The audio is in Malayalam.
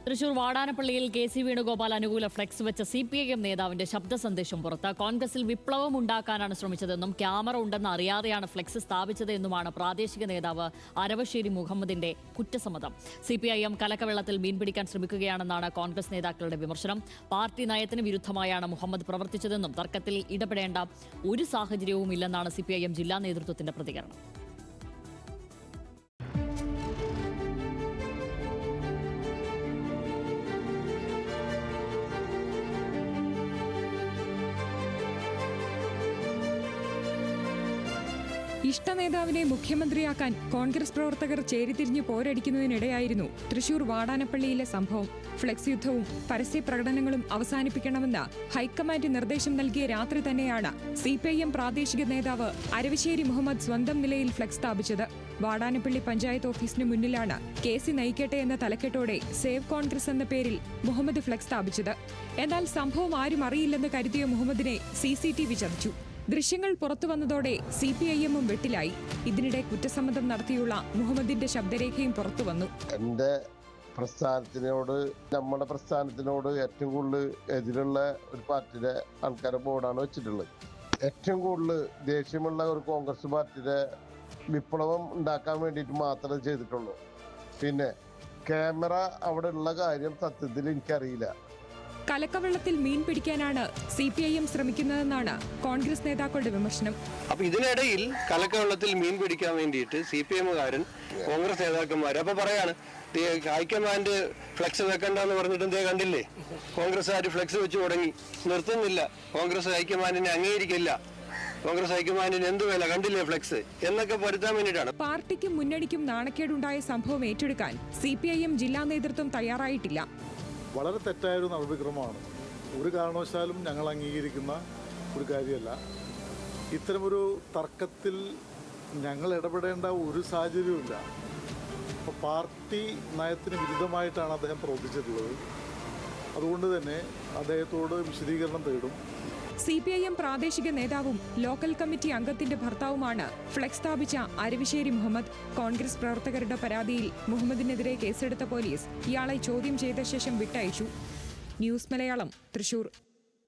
തൃശൂർ വാടാനപ്പള്ളിയിൽ കെ.സി. വേണുഗോപാൽ അനുകൂല ഫ്ലെക്സ് വെച്ച CPIM നേതാവിന്റെ ശബ്ദ സന്ദേശം പുറത്ത്. കോൺഗ്രസിൽ വിപ്ലവം ഉണ്ടാക്കാനാണ് ശ്രമിച്ചതെന്നും ക്യാമറ ഉണ്ടെന്ന് അറിയാതെയാണ് ഫ്ലെക്സ് സ്ഥാപിച്ചതെന്നുമാണ് പ്രാദേശിക നേതാവ് അരവശ്ശേരി മുഹമ്മദിന്റെ കുറ്റസമ്മതം. CPIM കലക്കവെള്ളത്തിൽ മീൻപിടിക്കാൻ ശ്രമിക്കുകയാണെന്നാണ് കോൺഗ്രസ് നേതാക്കളുടെ വിമർശനം. പാർട്ടി നയത്തിന് വിരുദ്ധമായാണ് മുഹമ്മദ് പ്രവർത്തിച്ചതെന്നും തർക്കത്തിൽ ഇടപെടേണ്ട ഒരു സാഹചര്യവും ഇല്ലെന്നാണ് CPIM ജില്ലാ നേതൃത്വത്തിന്റെ പ്രതികരണം. ഇഷ്ടനേതാവിനെ മുഖ്യമന്ത്രിയാക്കാൻ കോൺഗ്രസ് പ്രവർത്തകർ ചേരിതിരിഞ്ഞ് പോരടിക്കുന്നതിനിടെയായിരുന്നു തൃശൂർ വാടാനപ്പള്ളിയിലെ സംഭവം. ഫ്ലെക്സ് യുദ്ധവും പരസ്യ പ്രകടനങ്ങളും അവസാനിപ്പിക്കണമെന്ന് ഹൈക്കമാൻഡ് നിർദ്ദേശം നൽകിയ രാത്രി തന്നെയാണ് CPIM പ്രാദേശിക നേതാവ് അരവശ്ശേരി മുഹമ്മദ് സ്വന്തം നിലയിൽ ഫ്ലെക്സ് സ്ഥാപിച്ചത്. വാടാനപ്പള്ളി പഞ്ചായത്ത് ഓഫീസിന് മുന്നിലാണ് കെ.സി. നയിക്കട്ടെ എന്ന തലക്കെട്ടോടെ സേവ് കോൺഗ്രസ് എന്ന പേരിൽ മുഹമ്മദ് ഫ്ലെക്സ് സ്ഥാപിച്ചത്. എന്നാൽ സംഭവം ആരും അറിയില്ലെന്ന് കരുതിയ മുഹമ്മദിനെ CCTV ചതിച്ചു. ദൃശ്യങ്ങൾ പുറത്തുവന്നതോടെ CPIM-ഉം വെട്ടിലായി. ഇതിനിടെ കുറ്റസമ്മതം നടത്തിയുള്ള മുഹമ്മദിന്റെ ശബ്ദരേഖയും പുറത്തുവന്നു. എന്റെ പ്രസ്ഥാനത്തിനോട്, നമ്മുടെ പ്രസ്ഥാനത്തിനോട് ഏറ്റവും കൂടുതൽ എതിരുള്ള ഒരു പാർട്ടിയുടെ ആൾക്കാരുടെ ബോർഡാണ് വെച്ചിട്ടുള്ളത്. ഏറ്റവും കൂടുതൽ ദേഷ്യമുള്ള ഒരു കോൺഗ്രസ് പാർട്ടിയുടെ വിപ്ലവം ഉണ്ടാക്കാൻ വേണ്ടിയിട്ട് മാത്രമേ ചെയ്തിട്ടുള്ളൂ. പിന്നെ ക്യാമറ അവിടെ ഉള്ള കാര്യം സത്യത്തിൽ എനിക്കറിയില്ല. കലക്കവെള്ളത്തിൽ മീൻ പിടിക്കാനാണ് CPIM ശ്രമിക്കുന്നതെന്നാണ് കോൺഗ്രസ് നേതാക്കളുടെ വിമർശനം. അപ്പൊ ഇതിനിടയിൽ കലക്കവെള്ളത്തിൽ മീൻ പിടിക്കാൻ വേണ്ടിയിട്ട് CPIM-കാരൻ കോൺഗ്രസ് നേതാക്കന്മാർ അപ്പൊ പറയാണ് ഹൈക്കമാൻഡ് ഫ്ലെക്സ് വെക്കണ്ടെന്ന് പറഞ്ഞിട്ട് എന്തേ കണ്ടില്ലേ, കോൺഗ്രസ്സുകാർ ഫ്ലെക്സ് വെച്ച് തുടങ്ങി, നിർത്തുന്നില്ല, കോൺഗ്രസ് ഹൈക്കമാൻഡിനെ അംഗീകരിക്കില്ല, കോൺഗ്രസ് ഹൈക്കമാൻഡിന് എന്ത് വില, കണ്ടില്ലേ ഫ്ലെക്സ് എന്നൊക്കെ വരുത്താൻ വേണ്ടിയിട്ടാണ്. പാർട്ടിക്കും മുന്നണിക്കും നാണക്കേടുണ്ടായ സംഭവം ഏറ്റെടുക്കാൻ CPIM ജില്ലാ നേതൃത്വം തയ്യാറായിട്ടില്ല. വളരെ തെറ്റായൊരു നടപടിക്രമമാണ്. ഒരു കാരണവശാലും ഞങ്ങൾ അംഗീകരിക്കുന്ന ഒരു കാര്യമല്ല. ഇത്തരമൊരു തർക്കത്തിൽ ഞങ്ങൾ ഇടപെടേണ്ട ഒരു സാഹചര്യവുമില്ല. അപ്പോൾ പാർട്ടി നയത്തിന് വിരുദ്ധമായിട്ടാണ് അദ്ദേഹം പ്രവർത്തിച്ചിട്ടുള്ളത്. അതുകൊണ്ട് തന്നെ അദ്ദേഹത്തോട് വിശദീകരണം തേടും. CPIM പ്രാദേശിക നേതാവും ലോക്കൽ കമ്മിറ്റി അംഗത്തിന്റെ ഭർത്താവുമാണ് ഫ്ലെക്സ് സ്ഥാപിച്ച അരവശ്ശേരി മുഹമ്മദ്. കോൺഗ്രസ് പ്രവർത്തകരുടെ പരാതിയിൽ മുഹമ്മദിനെതിരെ കേസെടുത്ത പോലീസ് ഇയാളെ ചോദ്യം ചെയ്ത ശേഷം വിട്ടയച്ചു. ന്യൂസ് മലയാളം, തൃശൂർ.